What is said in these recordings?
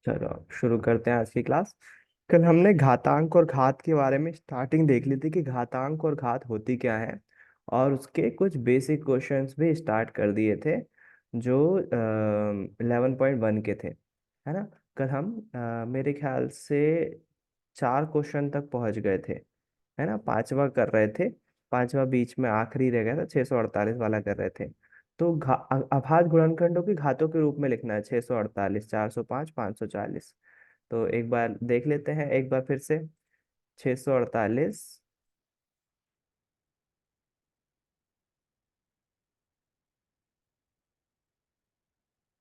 चलो शुरू करते हैं आज की क्लास। कल हमने घातांक और घात के बारे में स्टार्टिंग देख ली थी कि घातांक और घात होती क्या है, और उसके कुछ बेसिक क्वेश्चंस भी स्टार्ट कर दिए थे जो 11.1 के थे, है ना। कल हम मेरे ख्याल से 4 क्वेश्चन तक पहुंच गए थे, है ना। पांचवा कर रहे थे, पांचवा बीच में आखिरी रह गया था, 648 वाला कर रहे थे। तो अभाज्य गुणनखंडों की घातों के रूप में लिखना है, 648, 405, 540। तो एक बार देख लेते हैं, एक बार फिर से। 648,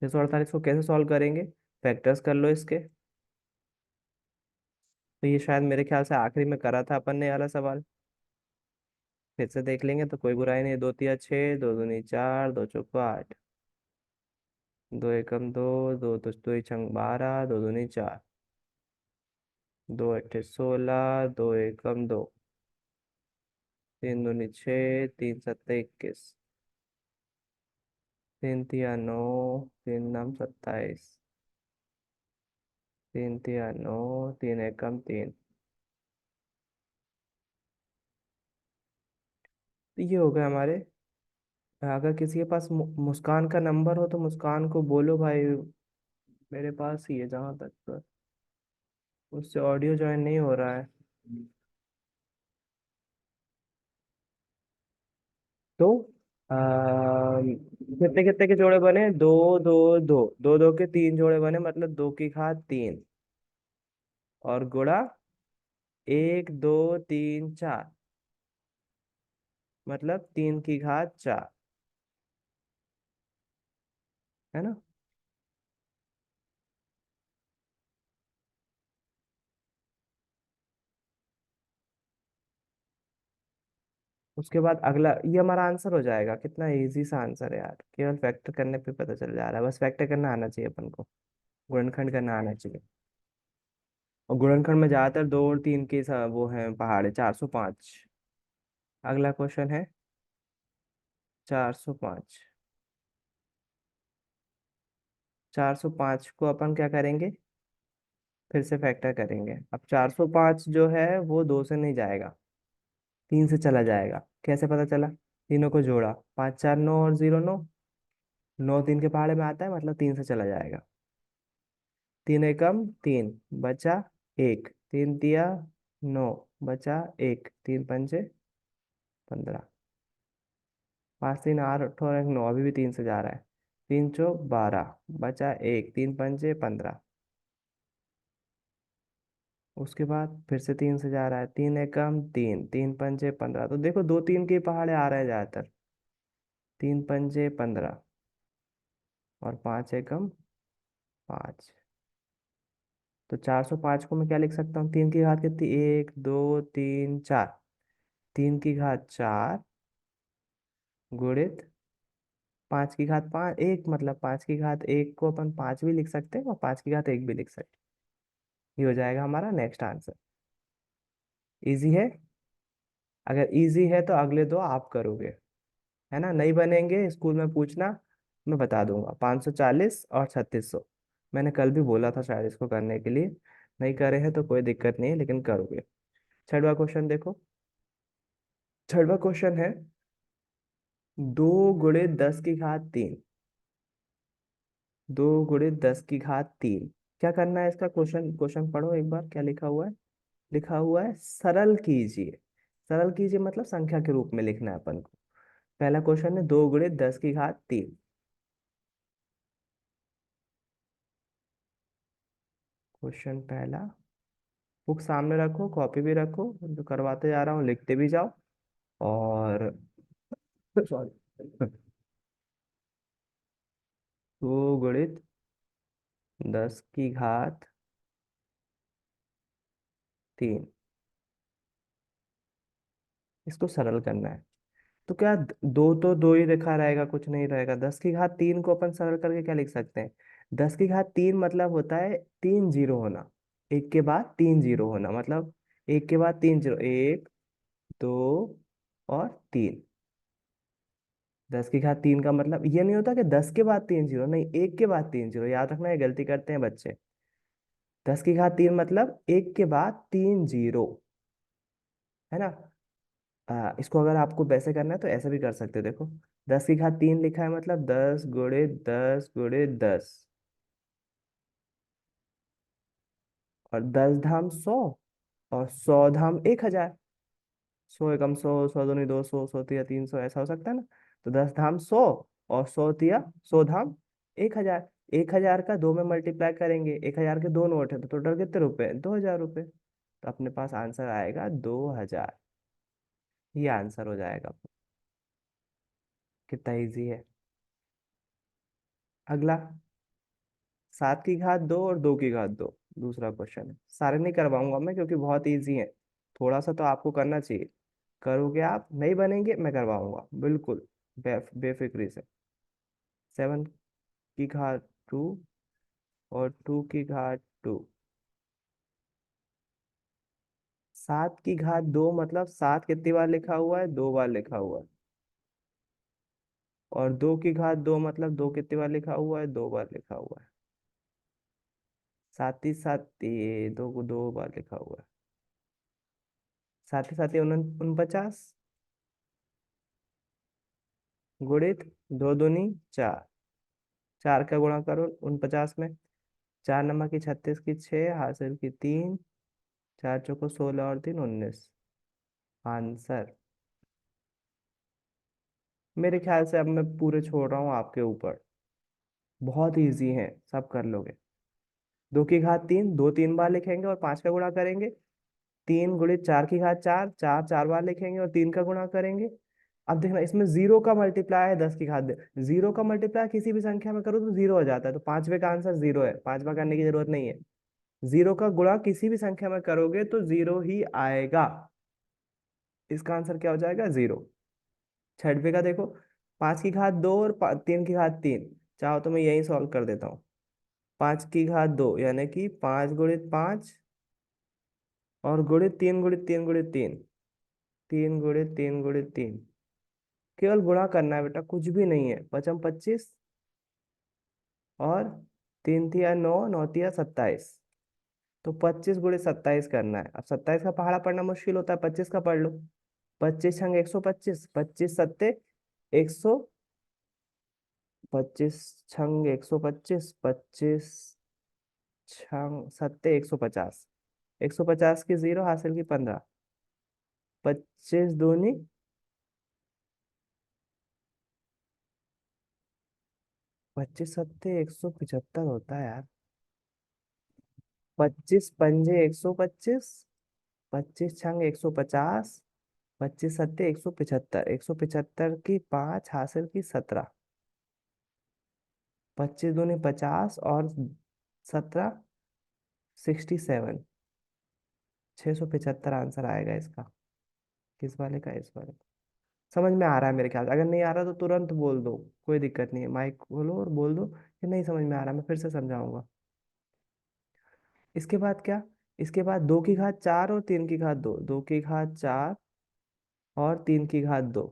648 को कैसे सॉल्व करेंगे? फैक्टर्स कर लो इसके। तो ये शायद मेरे ख्याल से आखिरी में करा था अपन ने ये वाला सवाल। फिर से देख लेंगे तो कोई बुराई नहीं। दो तिया 6, दो दूनी 4, दो चौको 8, दो एकम 2, दो दो छंग 12, दो दूनी 4, दो अट्ठे 16, दो एकम 2, तीन दूनी 6, तीन सत्ते 21, तीन तिया 9, तीन नम 27, तीन तिया 9, तीन एकम 3। तो ये हो गए हमारे। अगर किसी के पास मुस्कान का नंबर हो तो मुस्कान को बोलो भाई, मेरे पास ही है जहां तक तो। उससे ऑडियो ज्वाइन नहीं हो रहा है। तो कितने कितने के जोड़े बने? दो दो दो, दो दो के तीन जोड़े बने, मतलब 2 की घात 3, और गुणा 1 2 3 4, मतलब 3 की घात 4, है ना। उसके बाद अगला, ये हमारा आंसर हो जाएगा। कितना इजी सा आंसर है यार, केवल फैक्टर करने पे पता चल जा रहा है। बस फैक्टर करना आना चाहिए अपन को, गुणनखंड करना आना चाहिए। और गुणनखंड में ज्यादातर 2 और 3 के वो हैं पहाड़े। 405, अगला क्वेश्चन है 405। 405 को अपन क्या करेंगे? फिर से फैक्टर करेंगे। अब 405 जो है वो 2 से नहीं जाएगा, 3 से चला जाएगा। कैसे पता चला? तीनों को जोड़ा, 5 4 9 और 0 9, 9 3 के पहाड़े में आता है, मतलब 3 से चला जाएगा। तीन एकम 3, बचा 1, तीन तिया 9, बचा 1, तीन पंचे 15, 5 3 8 और 1 9, अभी भी 3 से जा रहा है। तीन चौक 12, बचा 1, तीन पंचे 15। उसके बाद फिर से 3 से जा रहा है, तीन एकम 3, तीन पंचे 15। तो देखो 2 3 के पहाड़े आ रहे हैं ज्यादातर। तीन पंचे 15, और 5 एकम 5। तो 405 को मैं क्या लिख सकता हूँ? 3 की घात कितनी? 1 2 3 4। 3 की घात 4 गुणित 5 की घात 5, एक, मतलब 5 की घात 1 को अपन 5 भी लिख सकते हैं और 5 की घात 1 भी लिख सकते हैं। ये हो जाएगा हमारा नेक्स्ट आंसर। इजी है? अगर इजी है तो अगले दो आप करोगे, है ना। नहीं बनेंगे स्कूल में पूछना, मैं बता दूंगा। 540 और 3600, मैंने कल भी बोला था शायद इसको करने के लिए। नहीं करे हैं तो कोई दिक्कत नहीं है, लेकिन करोगे। छठवा क्वेश्चन देखो। छठवा क्वेश्चन है 2 गुणित 10 की घात 3। 2 गुणित 10 की घात 3, क्या करना है इसका? क्वेश्चन क्वेश्चन पढ़ो एक बार, क्या लिखा हुआ है। लिखा हुआ है सरल कीजिए। सरल कीजिए मतलब संख्या के रूप में लिखना है अपन को। पहला क्वेश्चन है 2 गुणित 10 की घात 3। क्वेश्चन पहला, बुक सामने रखो, कॉपी भी रखो, जो करवाते जा रहा हूँ लिखते भी जाओ। और सॉरी, 2 गुणित 10 की घात 3, इसको सरल करना है। तो क्या दो तो दो ही लिखा रहेगा, कुछ नहीं रहेगा। 10 की घात 3 को अपन सरल करके क्या लिख सकते हैं? 10 की घात 3 मतलब होता है 3 जीरो होना। एक के बाद 3 जीरो होना, मतलब एक के बाद 3 जीरो, 1 2 और 3। 10 की घात 3 का मतलब ये नहीं होता कि 10 के बाद 3 जीरो, नहीं, 1 के बाद 3 जीरो। याद रखना, ये गलती करते हैं बच्चे। 10 की घात 3 मतलब एक के बाद 3 जीरो, है ना। इसको अगर आपको वैसे करना है तो ऐसे भी कर सकते हो, देखो 10 की घात 3 लिखा है मतलब 10 × 10 × 10, और 10 धाम 100, और 100 धाम 1000। 100 एकम 100, 100 दूनी 200, 100 तिया 300, ऐसा हो सकता है ना। तो 10 धाम 100, और 100 तिया 100 धाम 1000। 1000 का 2 में मल्टीप्लाई करेंगे, 1000 के 2 नोट है तो टोटल कितने रुपए, 2000 रुपये। तो अपने पास आंसर आएगा 2000। ये आंसर हो जाएगा। कितना इजी है। अगला, 7 की घात 2 और 2 की घात 2, दूसरा क्वेश्चन है। सारे नहीं करवाऊंगा मैं क्योंकि बहुत इजी है। थोड़ा सा तो आपको करना चाहिए। करोगे आप, नहीं बनेंगे मैं करवाऊंगा बिल्कुल, बेफिक्री से। 7 की घात 2 और 2 की घात 2। 7 की घात 2 मतलब 7 कितनी बार लिखा हुआ है, 2 बार लिखा हुआ है। और 2 की घात 2 मतलब 2 कितनी बार लिखा हुआ है, 2 बार लिखा हुआ है। साथ ही साथ ये 2 को 2 बार लिखा हुआ है। साथ ही साथ ये 49, गुणित 2 दूनी 4। 4 का गुणा करो 49 में। 4 नमक की 36 की 6, हासिल की 3, 4 चौको 16 और 3 19। आंसर। मेरे ख्याल से अब मैं पूरे छोड़ रहा हूँ आपके ऊपर। बहुत इजी है, सब कर लोगे। 2 की घात 3, 2 3 बार लिखेंगे और 5 का गुणा करेंगे। 3 × 4 की घात 4, 4 4 बार लिखेंगे और 3 का गुणा करेंगे। अब देखना, इसमें जीरो का मल्टीप्लाई है 10 की घात। जीरो का मल्टीप्लाई किसी भी संख्या में करो तो जीरो हो जाता है, तो पांचवे का आंसर जीरो है, पांचवा करने की जरूरत नहीं है। जीरो का गुणा किसी भी संख्या में करोगे तो जीरो ही आएगा। इसका आंसर क्या हो जाएगा, जीरो। छठवे का देखो, 5 की घात 2 और 3 की घात 3। चाहो तो मैं यही सॉल्व कर देता हूँ। 5 की घात 2 यानी कि 5 × 5, और गुणित 3 × 3 × 3। 3 × 3 × 3। केवल गुणा करना है बेटा, कुछ भी नहीं है। पचम 25, और 3 तिया 9, 9 तिया 27। तो 25 × 27 करना है। अब 27 का पहाड़ा पढ़ना मुश्किल होता है, 25 का पढ़ लो। 25 × 125, 25 सत्ते 100, 25 छंग 125, 25 छंग 7 150। 150 की 0, हासिल की 15। 25 दूनी 25 सत्ते 175 होता है यार। 25 पंजे 125, 25 छंग 150, 25 सत्ते 175। 175 की 5, हासिल की 17। 25 दूनी 50, और 17 67। 675 आंसर आएगा इसका। किस वाले का, इस वाले का। समझ में आ रहा है मेरे ख्याल से? अगर नहीं आ रहा तो तुरंत बोल दो, कोई दिक्कत नहीं है, माइक खोलो और बोल दो कि नहीं समझ में आ रहा, मैं फिर से समझाऊंगा। इसके बाद क्या, इसके बाद 2 की घात 4 और 3 की घात 2। 2 की घात 4 और 3 की घात 2।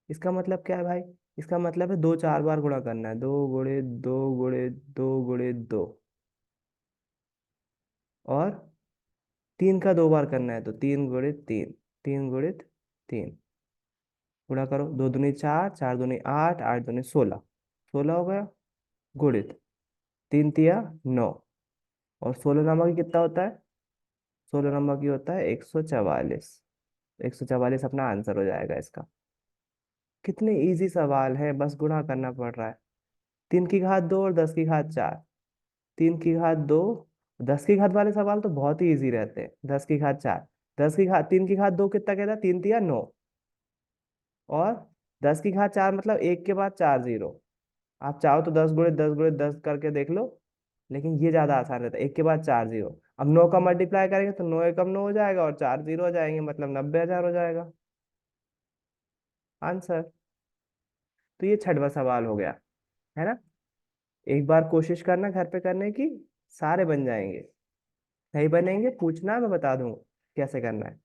इसका मतलब क्या है भाई, इसका मतलब है 2 4 बार गुणा करना है। 2 × 2 × 2 × 2, और 3 का 2 बार करना है, तो 3 × 3। 3 × 3 गुणा करो। 2 दूनी 4, 4 दूनी 8, 8 दूनी 16। 16 हो गया, गुणित 3 तिया 9, और 16 नंबर की कितना होता है, 16 नंबर की होता है 144। 144 अपना आंसर हो जाएगा इसका। कितने इजी सवाल है, बस गुणा करना पड़ रहा है। 3 की घात 2 और 10 की घात 4। 3 की घात 2, 10 की घात वाले सवाल तो बहुत ही इजी रहते हैं। 10 की घात 4, 10 की घात 3 की घात 2 कितना कहता है, 3 तिया 9, और 10 की घात 4 मतलब एक के बाद 4 जीरो। आप चाहो तो 10 × 10 × 10 करके देख लो, लेकिन ये ज्यादा आसान रहता है, एक के बाद 4 जीरो। अब 9 का मल्टीप्लाई करेंगे तो 9 एकम 9 हो जाएगा, और 4 जीरो हो जाएंगे, मतलब 90,000 हो जाएगा आंसर। तो ये छठवा सवाल हो गया, है ना। एक बार कोशिश करना घर पे करने की, सारे बन जाएंगे। नहीं बनेंगे पूछना, मैं बता दूंगा कैसे करना है।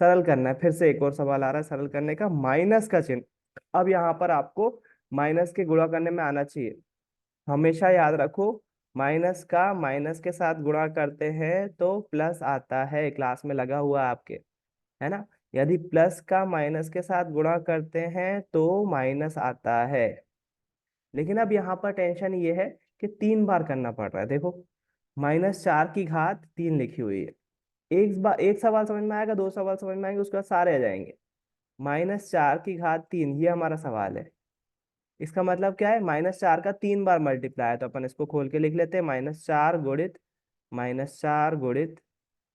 सरल करना है। फिर से एक और सवाल आ रहा है सरल करने का, माइनस का चिन्ह। अब यहाँ पर आपको माइनस के गुणा करने में आना चाहिए। हमेशा याद रखो, माइनस का माइनस के साथ गुणा करते हैं तो प्लस आता है, क्लास में लगा हुआ है आपके, है ना। यदि प्लस का माइनस के साथ गुणा करते हैं तो माइनस आता है। लेकिन अब यहाँ पर टेंशन ये है कि 3 बार करना पड़ रहा है। देखो, -4 की घात 3 लिखी हुई है। एक बार एक सवाल समझ में आएगा, 2 सवाल समझ में आएंगे, उसके बाद सारे आ जाएंगे। -4 की घात 3 ये हमारा सवाल है। इसका मतलब क्या है, -4 का 3 बार मल्टीप्लाई है। तो अपन इसको खोल के लिख लेते हैं, -4 गुणित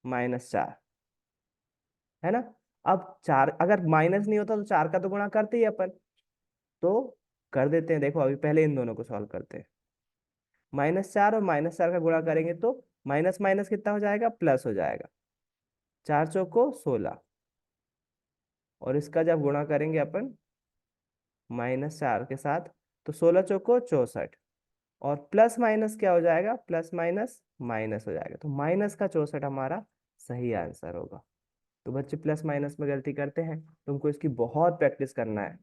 -4, है ना। अब चार अगर माइनस नहीं होता तो 4 का तो गुणा करते ही अपन, तो कर देते हैं। देखो, अभी पहले इन दोनों को सॉल्व करते हैं। -4 और -4 का गुणा करेंगे तो माइनस माइनस कितना हो जाएगा, प्लस हो जाएगा। 4 चौको 16, और इसका जब गुणा करेंगे अपन -4 के साथ, तो 16 चौको 64, और प्लस माइनस क्या हो जाएगा, प्लस माइनस माइनस हो जाएगा। तो माइनस का 64 हमारा सही आंसर होगा। तो बच्चे प्लस माइनस में गलती करते हैं, तुमको इसकी बहुत प्रैक्टिस करना है,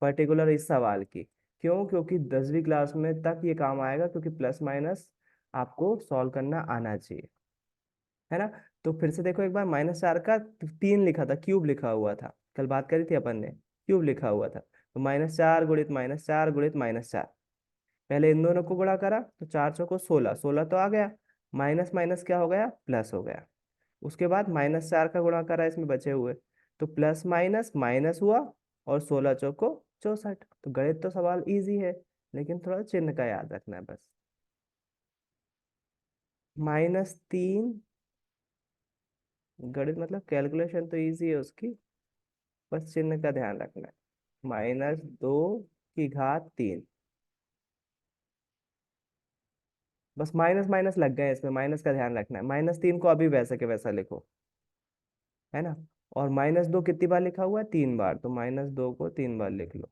पर्टिकुलर इस सवाल की। क्यों? क्योंकि 10वीं क्लास में तक ये काम आएगा, क्योंकि प्लस माइनस आपको सॉल्व करना आना चाहिए, है ना। तो फिर से देखो एक बार, -4 का 3 लिखा था, क्यूब लिखा हुआ था, कल बात करी थी अपन ने, क्यूब लिखा हुआ था। तो -4 गुणित -4 गुणित -4, पहले इन दोनों को गुणा करा तो 4 चौको 16, 16 तो आ गया, माइनस माइनस क्या हो गया, प्लस हो गया। उसके बाद -4 का गुणा करा इसमें बचे हुए, तो प्लस माइनस माइनस हुआ, और 16 चौको 64। तो गणित तो सवाल इजी है, लेकिन थोड़ा चिन्ह का याद रखना है बस। -3, गणित मतलब कैलकुलेशन तो इजी है उसकी, बस चिन्ह का ध्यान रखना है। -2 की घात 3, बस माइनस माइनस लग गए इसमें, माइनस का ध्यान रखना है। -3 को अभी वैसे के वैसा लिखो, है ना। और -2 कितनी बार लिखा हुआ है, 3 बार, तो -2 को 3 बार लिख लो।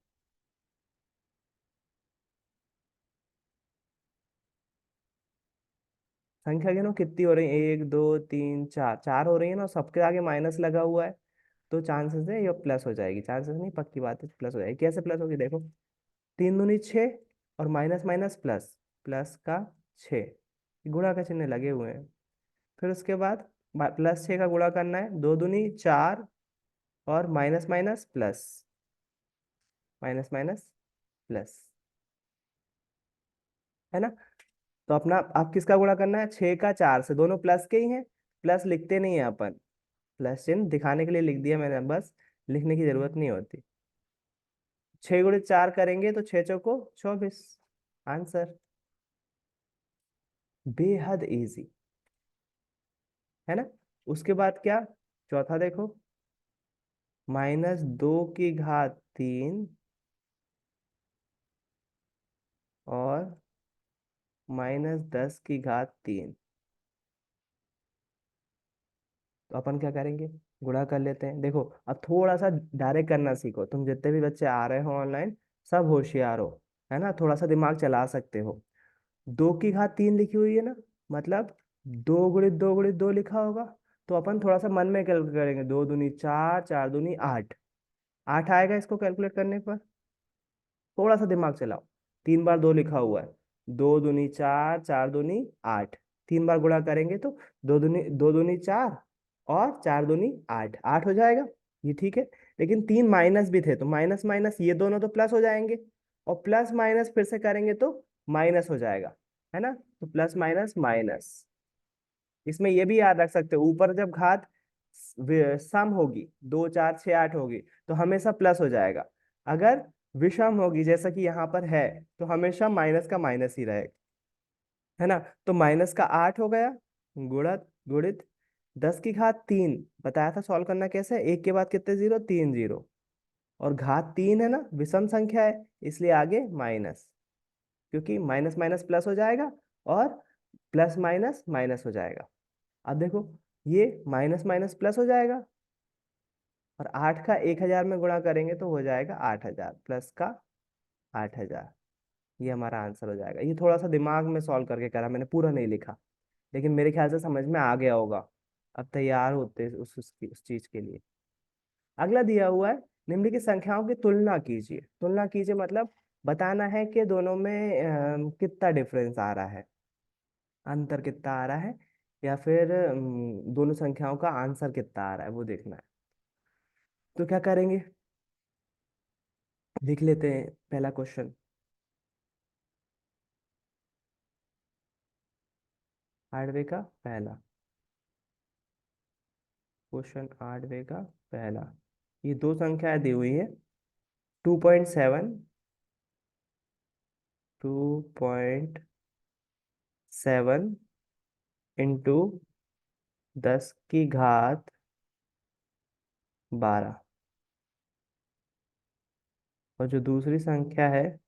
संख्या गिनो कितनी हो रही है, 1 2 3 4, 4 हो रही है ना, और सबके आगे माइनस लगा हुआ है, तो चांसेस है ये प्लस हो जाएगी। चांसेस नहीं, पक्की बात है प्लस हो जाएगी। कैसे प्लस होगी, देखो, 3 दूनी 6, और माइनस माइनस प्लस, प्लस का 6, गुणा का चिन्ह लगे हुए हैं। फिर उसके बाद +6 का गुणा करना है, 2 दूनी 4, और minus minus plus, minus minus plus, है ना। तो अपना आप किसका गुणा करना है, 6 का 4 से, दोनों प्लस के ही हैं, प्लस लिखते नहीं है अपन, प्लस चिन्ह दिखाने के लिए लिख दिया मैंने, बस लिखने की जरूरत नहीं होती। 6 गुणित 4 करेंगे तो 6 चौको 24, आंसर। बेहद इजी, है ना। उसके बाद क्या, चौथा देखो, -2 की घात 3 और -10 की घात 3। तो अपन क्या करेंगे, गुणा कर लेते हैं। देखो, अब थोड़ा सा डायरेक्ट करना सीखो, तुम जितने भी बच्चे आ रहे हो ऑनलाइन, सब होशियार हो, है ना, थोड़ा सा दिमाग चला सकते हो। 2 की घात 3 लिखी हुई है ना, मतलब 2 गुणित 2 गुणित 2 लिखा होगा। तो अपन थोड़ा सा मन में कैलकुलेट करेंगे, 2 दूनी 4, 4 दूनी 8, 8 आएगा इसको कैलकुलेट करने पर। थोड़ा सा दिमाग चलाओ, 3 बार 2 लिखा हुआ है, 2 दूनी 4, 4 दूनी 8, 3 बार गुणा करेंगे तो 2 दूनी 4, और 4 दूनी 8, 8 हो जाएगा, ये ठीक है। लेकिन 3 माइनस भी थे, तो माइनस माइनस ये दोनों तो प्लस हो जाएंगे, और प्लस माइनस फिर से करेंगे तो माइनस हो जाएगा, है ना। तो प्लस माइनस माइनस, इसमें ये भी याद रख सकते हो, ऊपर जब घात सम होगी, 2 4 6 8 होगी, तो हमेशा प्लस हो जाएगा। अगर विषम होगी जैसा कि यहाँ पर है, तो हमेशा माइनस का माइनस ही रहेगा, है ना। तो -का 8 हो गया, गुणत गुणित 10 की घात 3, बताया था सॉल्व करना कैसे, एक के बाद कितने जीरो, 3 जीरो, और घात 3 है ना, विषम संख्या है, इसलिए आगे माइनस, क्योंकि माइनस माइनस प्लस हो जाएगा, और प्लस माइनस माइनस हो जाएगा। अब देखो, ये माइनस माइनस प्लस हो जाएगा, और 8 का 1000 में गुणा करेंगे तो हो जाएगा 8000, प्लस का 8000, ये हमारा आंसर हो जाएगा। ये थोड़ा सा दिमाग में सॉल्व करके करा मैंने, पूरा नहीं लिखा, लेकिन मेरे ख्याल से समझ में आ गया होगा। अब तैयार होते उस चीज के लिए। अगला दिया हुआ है, निम्नलिखित संख्याओं की तुलना कीजिए। तुलना कीजिए मतलब बताना है कि दोनों में कितना डिफरेंस आ रहा है। अंतर कितना आ रहा है, या फिर दोनों संख्याओं का आंसर कितना आ रहा है वो देखना है। तो क्या करेंगे, लिख लेते हैं पहला क्वेश्चन। आठवें का पहला क्वेश्चन, आठवें का पहला। ये दो संख्याएं दी हुई है, 2.7, 2.7 इंटू 10 की घात 12। और जो दूसरी संख्या है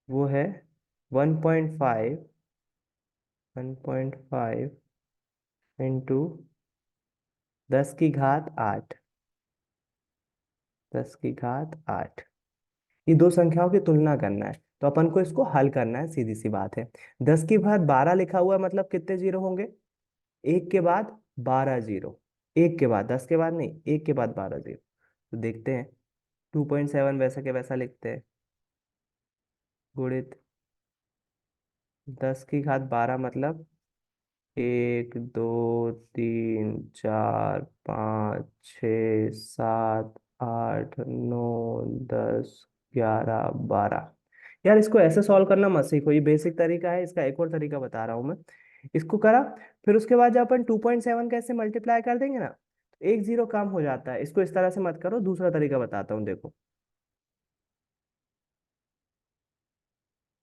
वो है 1.5, 1.5 इंटू 10 की घात 8, 10 की घात 8। ये दो संख्याओं की तुलना करना है, तो अपन को इसको हल करना है, सीधी सी बात है। 10 की घात 12 लिखा हुआ है, मतलब कितने जीरो होंगे, एक के बाद 12 जीरो। एक के बाद, 10 के बाद नहीं, एक के बाद 12 जीरो। तो देखते हैं, 2.7 वैसा के वैसा लिखते हैं, गुणित 10 की घात 12 मतलब 1 2 3 4 5 6 7 8 9 10 11 12। यार इसको ऐसे सॉल्व करना मत सीखो, ये बेसिक तरीका है, इसका एक और तरीका बता रहा हूँ मैं। इसको करा, फिर उसके बाद जब अपन 2.7 कैसे मल्टीप्लाई कर देंगे ना, तो एक जीरो कम हो जाता है। इसको इस तरह से मत करो, दूसरा तरीका बताता हूँ, देखो।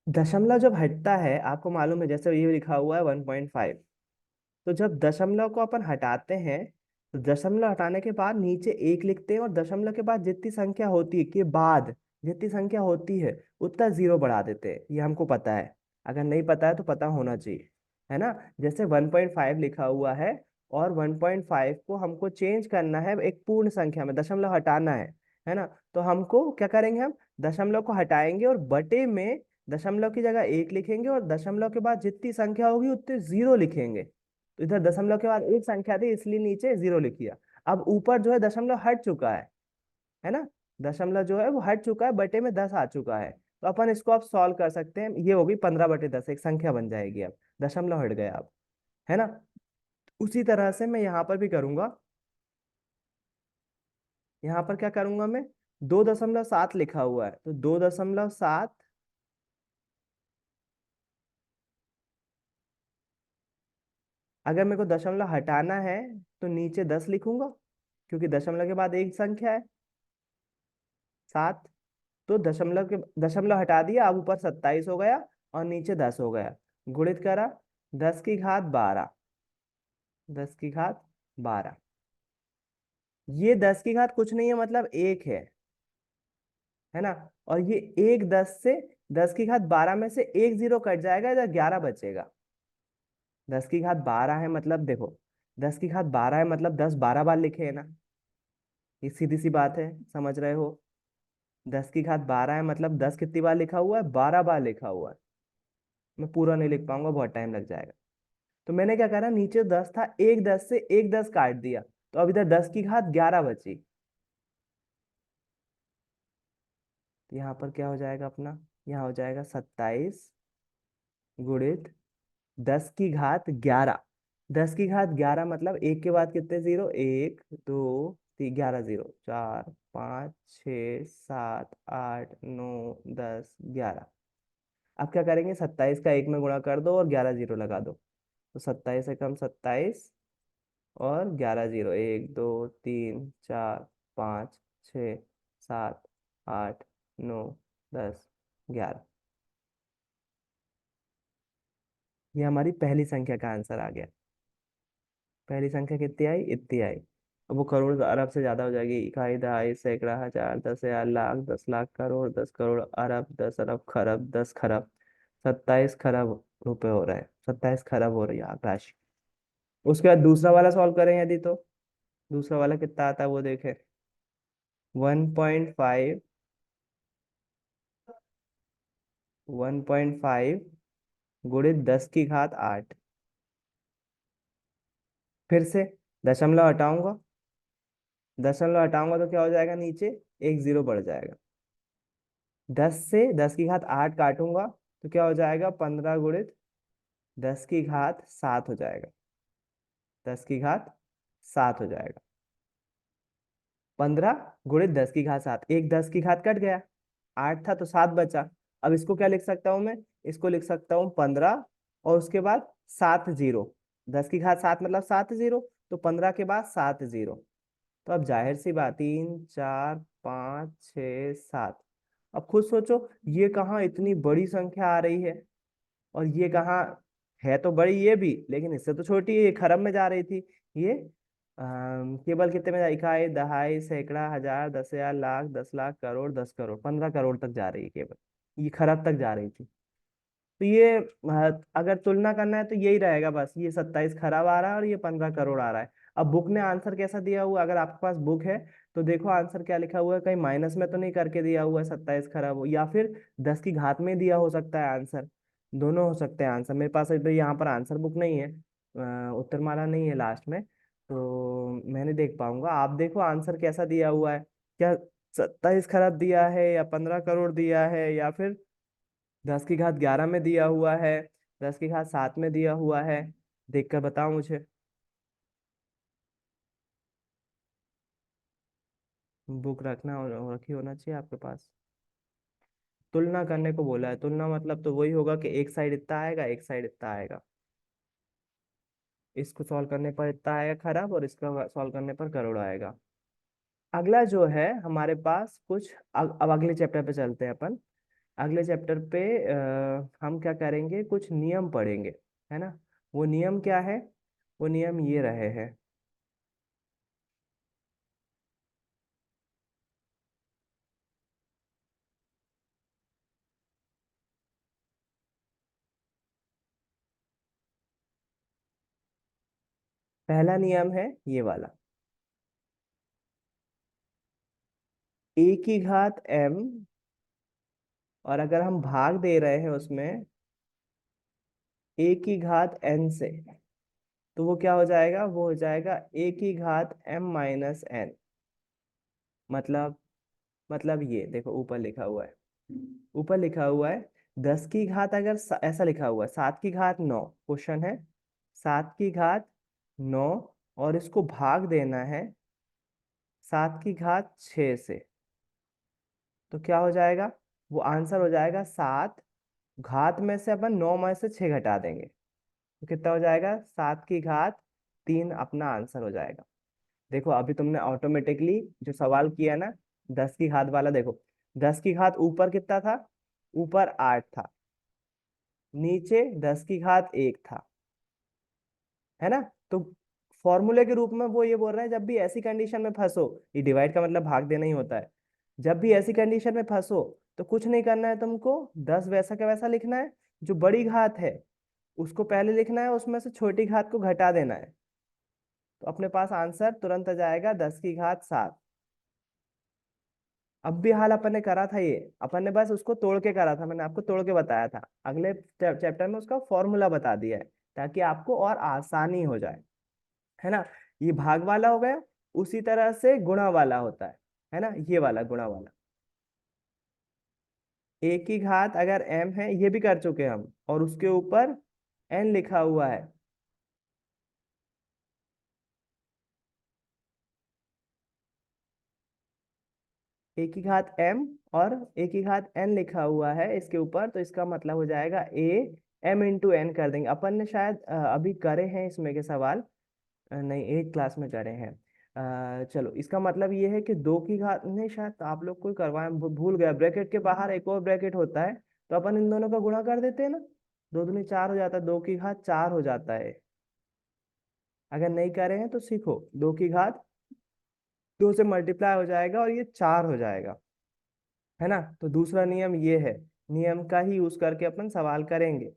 दशमलव जब हटता है, आपको मालूम है, जैसे ये लिखा हुआ है 1.5, तो जब दशमलव को अपन हटाते हैं, तो दशमलव हटाने के बाद नीचे एक लिखते हैं, और दशमलव के बाद जितनी संख्या होती है के बाद जितनी संख्या होती है उतना जीरो बढ़ा देते हैं। ये हमको पता है, अगर नहीं पता है तो पता होना चाहिए, है ना। जैसे 1.5 लिखा हुआ है, और 1.5 को हमको चेंज करना है एक पूर्ण संख्या में, दशमलव हटाना है ना। तो हमको क्या करेंगे, हम दशमलव को हटाएंगे और बटे में दशमलव की जगह एक लिखेंगे, और दशमलव के बाद जितनी संख्या होगी उतने जीरो लिखेंगे। तो इधर दशमलव के बाद एक संख्या थी, इसलिए नीचे जीरो लिख दिया। अब ऊपर जो है दशमलव हट चुका है ना। दशमलव जो है वो हट चुका है, बटे में 10 आ चुका है। तो अपन इसको अब सॉल्व कर सकते हैं, ये होगी 15/10, एक संख्या बन जाएगी अब, दशमलव हट गया अब, है ना। उसी तरह से मैं यहाँ पर भी करूंगा। यहाँ पर क्या करूंगा मैं, 2.7 लिखा हुआ है, तो 2.7, अगर मेरे को दशमलव हटाना है तो नीचे 10 लिखूंगा, क्योंकि दशमलव के बाद एक संख्या है 7। तो दशमलव हटा दिया, अब ऊपर 27 हो गया और नीचे 10 हो गया। गुणित करा 10 की घात 12, 10 की घात 12। ये 10 की घात कुछ नहीं है, मतलब एक है ना। और ये एक 10 में से एक जीरो कट जाएगा, इधर 11 बचेगा। 10 की घात 12 है मतलब, देखो, 10 की घात 12 है मतलब 10 12 बार लिखे है ना। ये सीधी सी बात है, समझ रहे हो। 10 की घात 12 है मतलब 10 कितनी बार लिखा हुआ है, 12 बार लिखा हुआ है। मैं पूरा नहीं लिख पाऊंगा, बहुत टाइम लग जाएगा। तो मैंने क्या करा, नीचे 10 था, एक 10 से एक 10 काट दिया, तो अब इधर 10 की घात 11 बची। तो यहाँ पर क्या हो जाएगा अपना, यहाँ हो जाएगा 27 गुणित 10 की घात 11। 10 की घात 11 मतलब एक के बाद कितने जीरो, 1 2 3, 11 जीरो, 4 5 6 7 8 9 10 11। अब क्या करेंगे, 27 का एक में गुणा कर दो और 11 जीरो लगा दो। तो 27 एकम 27 और 11 जीरो, 1 2 3 4 5 6 7 8 9 10 11। ये हमारी पहली संख्या का आंसर आ गया। पहली संख्या कितनी आई, इतनी आई। अब वो करोड़ अरब से ज्यादा हो जाएगी, इकाई दहाई सैकड़ा हजार 10,000 लाख 10 लाख करोड़ 10 करोड़ अरब 10 अरब खरब 10 खरब। 27 खरब रुपए हो रहा है, 27 खरब हो रही है राशि। उसके बाद दूसरा वाला सॉल्व करें यदि, तो दूसरा वाला कितना आता है वो देखें। 1.5, 1.5 गुणित 10 की घात 8। फिर से दशमलव हटाऊंगा, दशमलव हटाऊंगा तो क्या हो जाएगा, नीचे एक जीरो बढ़ जाएगा। 10 से 10 की घात 8 काटूंगा तो क्या हो जाएगा, 15 गुणित 10 की घात 7 हो जाएगा। 10 की घात 7 हो जाएगा। 15 × 10 की घात 7, एक 10 की घात कट गया, 8 था तो 7 बचा। अब इसको क्या लिख सकता हूँ मैं? इसको लिख सकता हूँ 15 और उसके बाद 7 जीरो। 10 की घात 7 मतलब 7 जीरो, तो 15 के बाद 7 जीरो। तो अब जाहिर सी बात, 3 4 5 6 7। अब खुद सोचो, ये कहाँ इतनी बड़ी संख्या आ रही है, और ये कहाँ है तो बड़ी ये भी, लेकिन इससे तो छोटी है, ये खरब में जा रही थी। ये केवल कितने में इकाई, दहाई, सैकड़ा, हजार, 10,000, लाख, 10 लाख, करोड़, 10 करोड़, 15 करोड़ तक जा रही है केवल, ये खरब तक जा रही थी। तो ये अगर तुलना करना है तो यही रहेगा बस, ये 27 खरब आ रहा है और ये 15 करोड़ आ रहा है। अब बुक ने आंसर कैसा दिया हुआ, अगर आपके पास बुक है तो देखो आंसर क्या लिखा हुआ है, कहीं माइनस में तो नहीं करके दिया हुआ है 27 खरब, या फिर 10 की घात में दिया हो सकता है आंसर। दोनों हो सकते हैं आंसर। मेरे पास तो यहाँ पर आंसर बुक नहीं है, उत्तरमाला नहीं है लास्ट में, तो मैं नहीं देख पाऊंगा। आप देखो आंसर कैसा दिया हुआ है, क्या 27 खरब दिया है, या 15 करोड़ दिया है, या फिर 10 की घात 11 में दिया हुआ है, 10 की घात 7 में दिया हुआ है। देखकर बताओ मुझे। बुक रखी होना चाहिए आपके पास। तुलना करने को बोला है, तुलना मतलब तो वही होगा कि एक साइड इतना आएगा, एक साइड इतना आएगा। इसको सॉल्व करने पर इतना आएगा खराब, और इसका सॉल्व करने पर करोड़ आएगा। अगला जो है हमारे पास कुछ, अब अगले चैप्टर पे चलते हैं अपन। अगले चैप्टर पे हम क्या करेंगे, कुछ नियम पढ़ेंगे, है ना। वो नियम क्या है? वो नियम ये रहे हैं। पहला नियम है ये वाला, A की घात m, और अगर हम भाग दे रहे हैं उसमें A की घात n से, तो वो क्या हो जाएगा? वो हो जाएगा A की घात m - n। मतलब ये देखो ऊपर लिखा हुआ है, ऊपर लिखा हुआ है 10 की घात, अगर ऐसा लिखा हुआ है 7 की घात 9, क्वेश्चन है 7 की घात 9, और इसको भाग देना है 7 की घात 6 से, तो क्या हो जाएगा? वो आंसर हो जाएगा 7, घात में से अपन 9 में से 6 घटा देंगे, तो कितना हो जाएगा? 7 की घात 3 अपना आंसर हो जाएगा। देखो अभी तुमने ऑटोमेटिकली जो सवाल किया ना, 10 की घात वाला, देखो 10 की घात ऊपर कितना था? ऊपर 8 था, नीचे 10 की घात 1 था, है ना। तो फॉर्मूले के रूप में वो ये बोल रहे हैं, जब भी ऐसी कंडीशन में फंसो, ये डिवाइड का मतलब भाग देना ही होता है, जब भी ऐसी कंडीशन में फंसो तो कुछ नहीं करना है तुमको, 10 वैसा का वैसा लिखना है, जो बड़ी घात है उसको पहले लिखना है, उसमें से छोटी घात को घटा देना है, तो अपने पास आंसर तुरंत आ जाएगा 10 की घात 7। अब भी हाल अपन ने करा था ये, अपन ने बस उसको तोड़ के करा था, मैंने आपको तोड़ के बताया था, अगले चैप्टर में उसका फॉर्मूला बता दिया है, ताकि आपको और आसानी हो जाए, है ना। ये भाग वाला हो गया, उसी तरह से गुणा वाला होता है ना, ये वाला गुणा वाला। A की घात अगर m है, ये भी कर चुके हम, और उसके ऊपर n लिखा हुआ है, A की घात m और A की घात n लिखा हुआ है इसके ऊपर, तो इसका मतलब हो जाएगा A m × n कर देंगे। अपन ने शायद अभी करे हैं इसमें के सवाल, नहीं 8 क्लास में करे हैं। चलो इसका मतलब ये है कि 2 की घात नहीं, शायद आप लोग कोई करवाए, भूल गया, ब्रैकेट के बाहर एक और ब्रैकेट होता है, तो अपन इन दोनों का गुणा कर देते हैं ना, 2 दूनी 4 हो जाता है, 2 की घात 4 हो जाता है। अगर नहीं करे हैं तो सीखो, 2 की घात 2 से मल्टीप्लाई हो जाएगा और ये 4 हो जाएगा, है ना। तो दूसरा नियम ये है, नियम का ही यूज करके अपन सवाल करेंगे,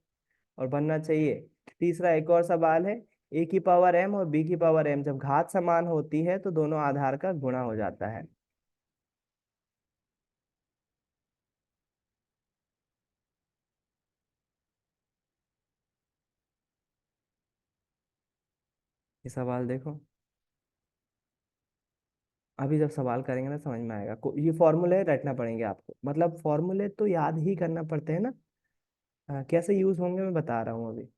और बनना चाहिए। तीसरा एक और सवाल है, A की पावर m और B की पावर m जब घात समान होती है तो दोनों आधार का गुणा हो जाता है। ये सवाल देखो, अभी जब सवाल करेंगे ना समझ में आएगा। ये फॉर्मूले रटना पड़ेंगे आपको, मतलब फॉर्मूले तो याद ही करना पड़ते हैं ना। कैसे यूज होंगे मैं बता रहा हूँ अभी।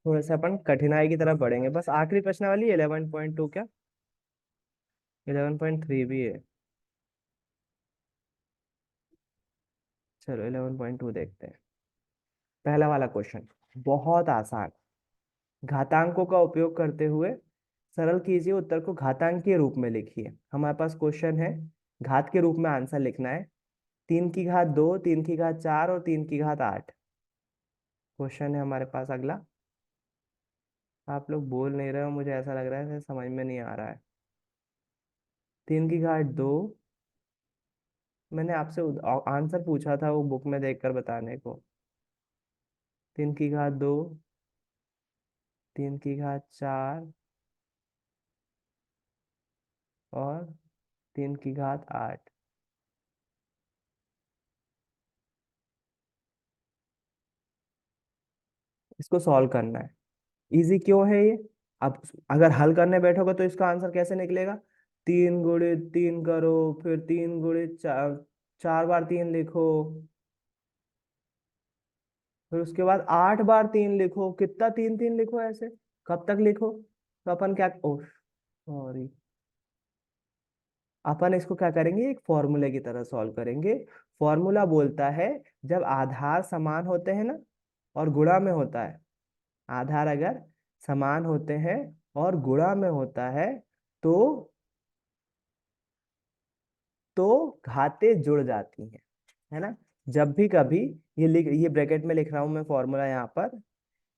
थोड़ा सा अपन कठिनाई की तरफ बढ़ेंगे। बस आखिरी प्रश्न वाली 11.2 क्या 11.3 भी है? चलो 11.2 देखते हैं। पहला वाला क्वेश्चन बहुत आसान। घातांकों का उपयोग करते हुए सरल कीजिए, उत्तर को घातांक के रूप में लिखिए। हमारे पास क्वेश्चन है, घात के रूप में आंसर लिखना है। 3 की घात 2, 3 की घात 4 और 3 की घात 8 क्वेश्चन है हमारे पास। अगला, आप लोग बोल नहीं रहे हो, मुझे ऐसा लग रहा है जैसे समझ में नहीं आ रहा है। 3 की घात 2, मैंने आपसे आंसर पूछा था वो बुक में देखकर बताने को। 3 की घात 2, 3 की घात 4 और 3 की घात 8। इसको सॉल्व करना है। इजी क्यों है ये? अब अगर हल करने बैठोगे तो इसका आंसर कैसे निकलेगा? 3 गुणित 3 करो, फिर 3 गुणित 4, 4 बार 3 लिखो, फिर उसके बाद 8 बार 3 लिखो, कितना 3 3 लिखो, ऐसे कब तक लिखो? तो अपन क्या, ओ सॉरी, अपन इसको क्या करेंगे, एक फॉर्मूले की तरह सॉल्व करेंगे। फॉर्मूला बोलता है, जब आधार समान होते हैं ना और गुणा में होता है, आधार अगर समान होते हैं और गुणा में होता है, तो घातें जुड़ जाती हैं, है ना। जब भी कभी, ये ब्रैकेट में लिख रहा हूं मैं फॉर्मूला यहाँ पर,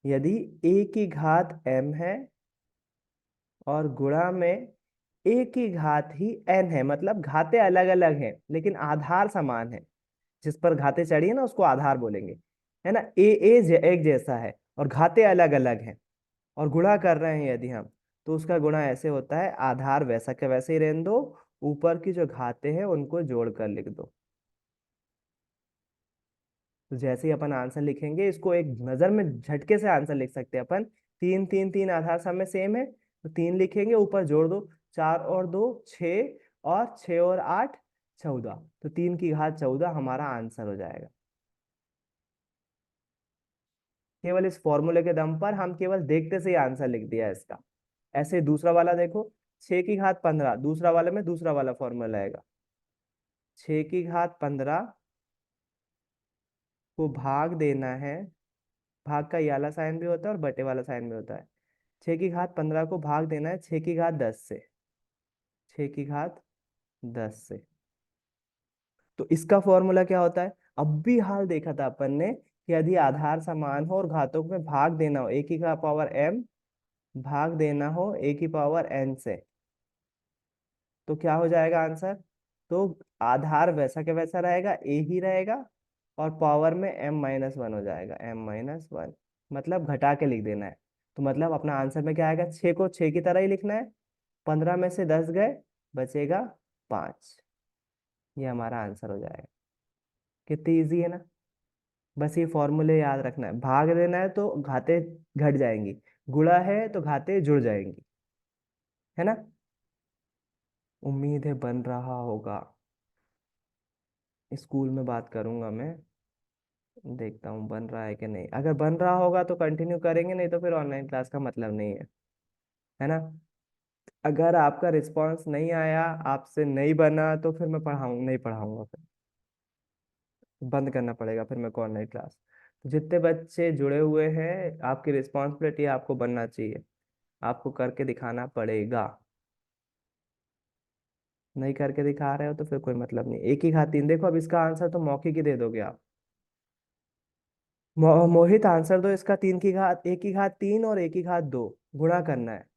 यदि a की घात m है और गुणा में a की घात ही n है, मतलब घातें अलग अलग हैं लेकिन आधार समान है, जिस पर घातें चढ़ी है ना उसको आधार बोलेंगे, है ना। एक जैसा है और घातें अलग अलग हैं और गुणा कर रहे हैं यदि हम, तो उसका गुणा ऐसे होता है, आधार वैसा के वैसे ही रहने दो, ऊपर की जो घातें हैं उनको जोड़कर लिख दो। तो जैसे ही अपन आंसर लिखेंगे, इसको एक नजर में झटके से आंसर लिख सकते हैं अपन। 3 3 3 आधार सब में सेम है, तो 3 लिखेंगे, ऊपर जोड़ दो, 4 और 2 6, और 6 और 8 14, तो 3 की घात 14 हमारा आंसर हो जाएगा। केवल इस फॉर्मूले के दम पर हम केवल देखते से ही आंसर लिख दिया इसका। ऐसे दूसरा वाला देखो, 6 की घात 15, दूसरा वाले में दूसरा वाला फॉर्मूला आएगा। 6 की घात 15 को भाग देना है, भाग का ये वाला साइन भी होता है और बटे वाला साइन भी होता है। 6 की घात 15 को भाग देना है 6 की घात 10 से, 6 की घात 10 से। तो इसका फॉर्मूला क्या होता है? अब भी हाल देखा था अपन ने कि यदि आधार समान हो और घातों में भाग देना हो, a की पावर m भाग देना हो a की पावर n से, तो क्या हो जाएगा आंसर? तो आधार वैसा के वैसा रहेगा, a ही रहेगा, और पावर में m-1 हो जाएगा, m-1, मतलब घटा के लिख देना है। तो मतलब अपना आंसर में क्या आएगा, 6 को 6 की तरह ही लिखना है, 15 में से 10 गए, बचेगा 5। ये हमारा आंसर हो जाएगा। कितनी इजी है ना। बस ये फॉर्मूले याद रखना है, भाग देना है तो घाते घट जाएंगी, गुणा है तो घाते जुड़ जाएंगी, है ना। उम्मीद है बन रहा होगा। स्कूल में बात करूंगा मैं, देखता हूँ बन रहा है कि नहीं। अगर बन रहा होगा तो कंटिन्यू करेंगे, नहीं तो फिर ऑनलाइन क्लास का मतलब नहीं है ना। अगर आपका रिस्पांस नहीं आया, आपसे नहीं बना, तो फिर मैं नहीं पढ़ाऊंगा, फिर बंद करना पड़ेगा फिर मेरे को ऑनलाइन क्लास। जितने बच्चे जुड़े हुए हैं, आपकी रिस्पॉन्सिबिलिटी आपको बनना चाहिए, आपको करके दिखाना पड़ेगा। नहीं करके दिखा रहे हो तो फिर कोई मतलब नहीं। 1 की घात 3, देखो अब इसका आंसर तो मौखिक ही दे दोगे आप। मोहित आंसर दो इसका। 1 की घात 3 और 1 की घात 2 गुणा करना है।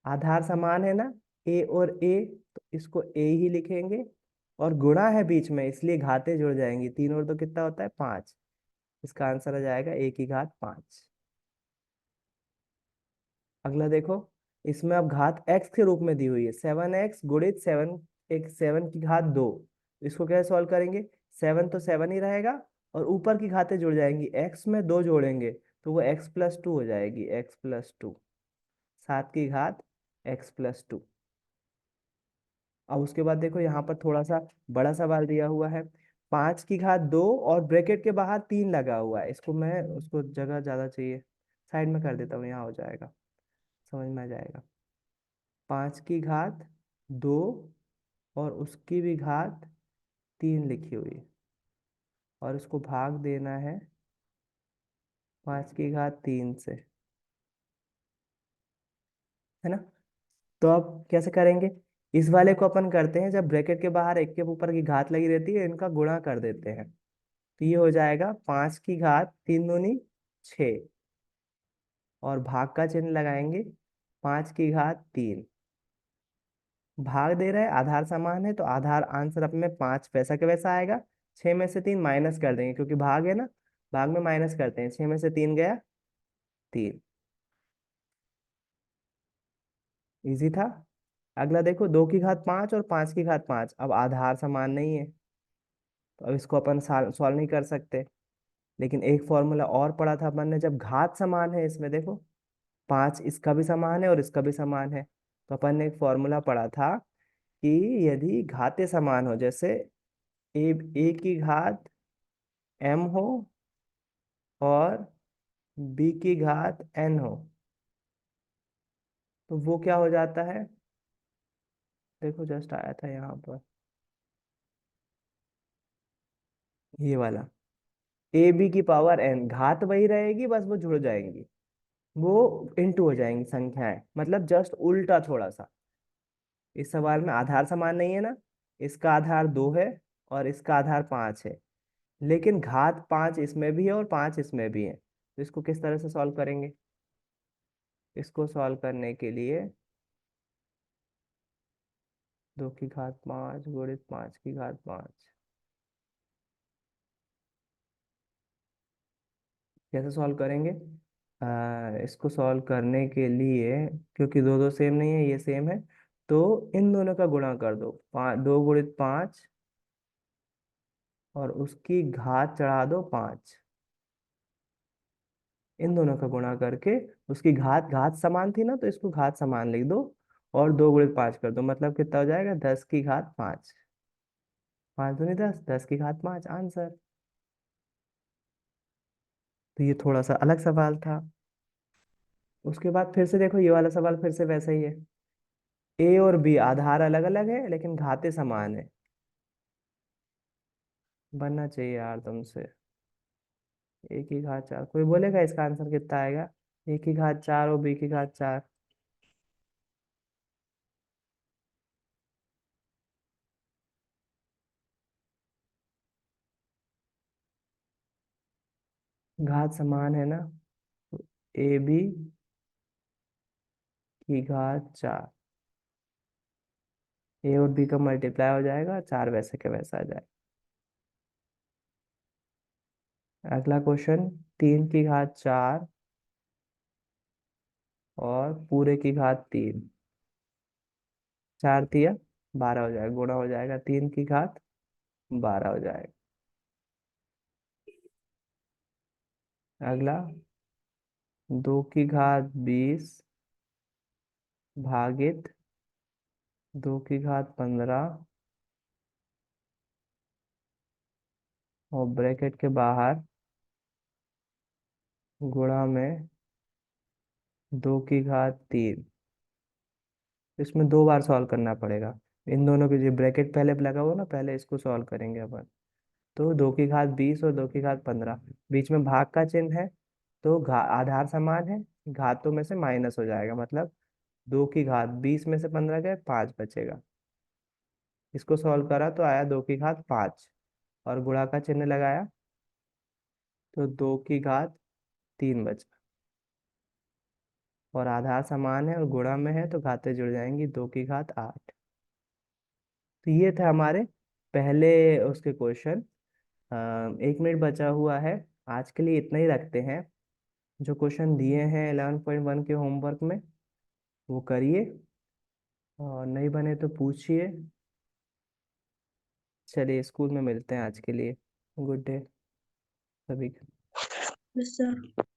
आधार समान है ना, ए और ए, तो इसको ए ही लिखेंगे, और गुणा है बीच में इसलिए घातें जुड़ जाएंगी, 3 और 2 कितना होता है, 5। इसका आंसर आ जाएगा 1 की घात 5। अगला देखो, इसमें अब घात x के रूप में दी हुई है, 7x गुणित 7, एक 7 की घात 2। इसको कैसे सॉल्व करेंगे? 7 तो 7 ही रहेगा, और ऊपर की घातें जुड़ जाएंगी, x में 2 जोड़ेंगे तो वो x+2 हो जाएगी, x+2, 7 की घात x+2। अब उसके बाद देखो यहाँ पर थोड़ा सा बड़ा सवाल दिया हुआ है, 5 की घात 2 और ब्रैकेट के बाहर 3 लगा हुआ है। इसको मैं, उसको जगह ज्यादा चाहिए, साइड में कर देता हूँ, यहाँ हो जाएगा, समझ में आ जाएगा। 5 की घात 2 और उसकी भी घात 3 लिखी हुई है, और इसको भाग देना है 5 की घात 3 से, है ना। तो अब कैसे करेंगे, इस वाले को अपन करते हैं, जब ब्रैकेट के बाहर एक के ऊपर की घात लगी रहती है, इनका गुणा कर देते हैं। तो ये हो जाएगा 5 की घात 3 दूनी 6, और भाग का चिन्ह लगाएंगे, 5 की घात 3। भाग दे रहा है, आधार समान है, तो आधार आंसर अपने 5 वैसा के वैसा आएगा। 6 में से 3 माइनस कर देंगे, क्योंकि भाग है ना, भाग में माइनस करते हैं, 6 में से 3 गया 3। इजी था। अगला देखो, 2 की घात 5 और 5 की घात 5, अब आधार समान नहीं है, तो अब इसको अपन सॉल्व नहीं कर सकते। लेकिन एक फॉर्मूला और पढ़ा था अपन ने, जब घात समान है इसमें देखो, 5 इसका भी समान है और इसका भी समान है, तो अपन ने एक फॉर्मूला पढ़ा था कि यदि घातें समान हो, जैसे a की घात m हो और b की घात n हो, तो वो क्या हो जाता है, देखो जस्ट आया था यहाँ पर, ये वाला ab की पावर n, घात वही रहेगी, बस वो जुड़ जाएंगी, वो इंटू हो जाएंगी संख्याएं, मतलब जस्ट उल्टा थोड़ा सा। इस सवाल में आधार समान नहीं है ना, इसका आधार 2 है और इसका आधार 5 है, लेकिन घात 5 इसमें भी है और 5 इसमें भी है, तो इसको किस तरह से सॉल्व करेंगे। इसको सॉल्व करने के लिए 2 की घात 5 गुणित 5 की घात 5, कैसे सॉल्व करेंगे। इसको सॉल्व करने के लिए, क्योंकि दो दो सेम नहीं है, ये सेम है, तो इन दोनों का गुणा कर दो, 2 गुणित 5 और उसकी घात चढ़ा दो 5, इन दोनों का गुणा करके उसकी घात, घात समान थी ना, तो इसको घात समान लिख दो, और 2 गुणित 5 कर दो, मतलब कितना हो जाएगा, 10 की घात 5। 5 दूनी 10, 10 की घात 5 आंसर। तो ये थोड़ा सा अलग सवाल था। उसके बाद फिर से देखो, ये वाला सवाल फिर से वैसा ही है, ए और बी आधार अलग अलग है लेकिन घातें समान है। बनना चाहिए यार तुमसे। a की घात 4, कोई बोलेगा इसका आंसर कितना आएगा, a की घात 4 और b की घात 4। घात समान है ना, ab की घात 4, ए और बी का मल्टीप्लाई हो जाएगा, 4 वैसे के वैसा आ जाएगा। अगला क्वेश्चन, 3 की घात 4 और पूरे की घात 3, 4 तिया 12 हो जाएगा, गुणा हो जाएगा, 3 की घात 12 हो जाएगा। अगला, 2 की घात 20 भागित 2 की घात 15, और ब्रैकेट के बाहर गुणा में 2 की घात 3। इसमें 2 बार सॉल्व करना पड़ेगा, इन दोनों के जो ब्रैकेट पहले लगा हुआ ना, पहले इसको सॉल्व करेंगे अपन। तो 2 की घात 20 और 2 की घात 15, बीच में भाग का चिन्ह है, तो आधार समान है, घातों में से माइनस हो जाएगा, मतलब 2 की घात 20 में से 15 गए, 5 बचेगा। इसको सॉल्व करा तो आया 2 की घात 5, और गुणा का चिन्ह लगाया तो 2 की घात 3 बचा, और आधार समान है और गुणा में है, तो घातें जुड़ जाएंगी, 2 की घात 8। तो ये थे हमारे पहले उसके क्वेश्चन। 1 मिनट बचा हुआ है, आज के लिए इतना ही रखते हैं। जो क्वेश्चन दिए हैं 11.1 के होमवर्क में, वो करिए, और नहीं बने तो पूछिए। चलिए, स्कूल में मिलते हैं, आज के लिए गुड डे सभी को। Yes sir.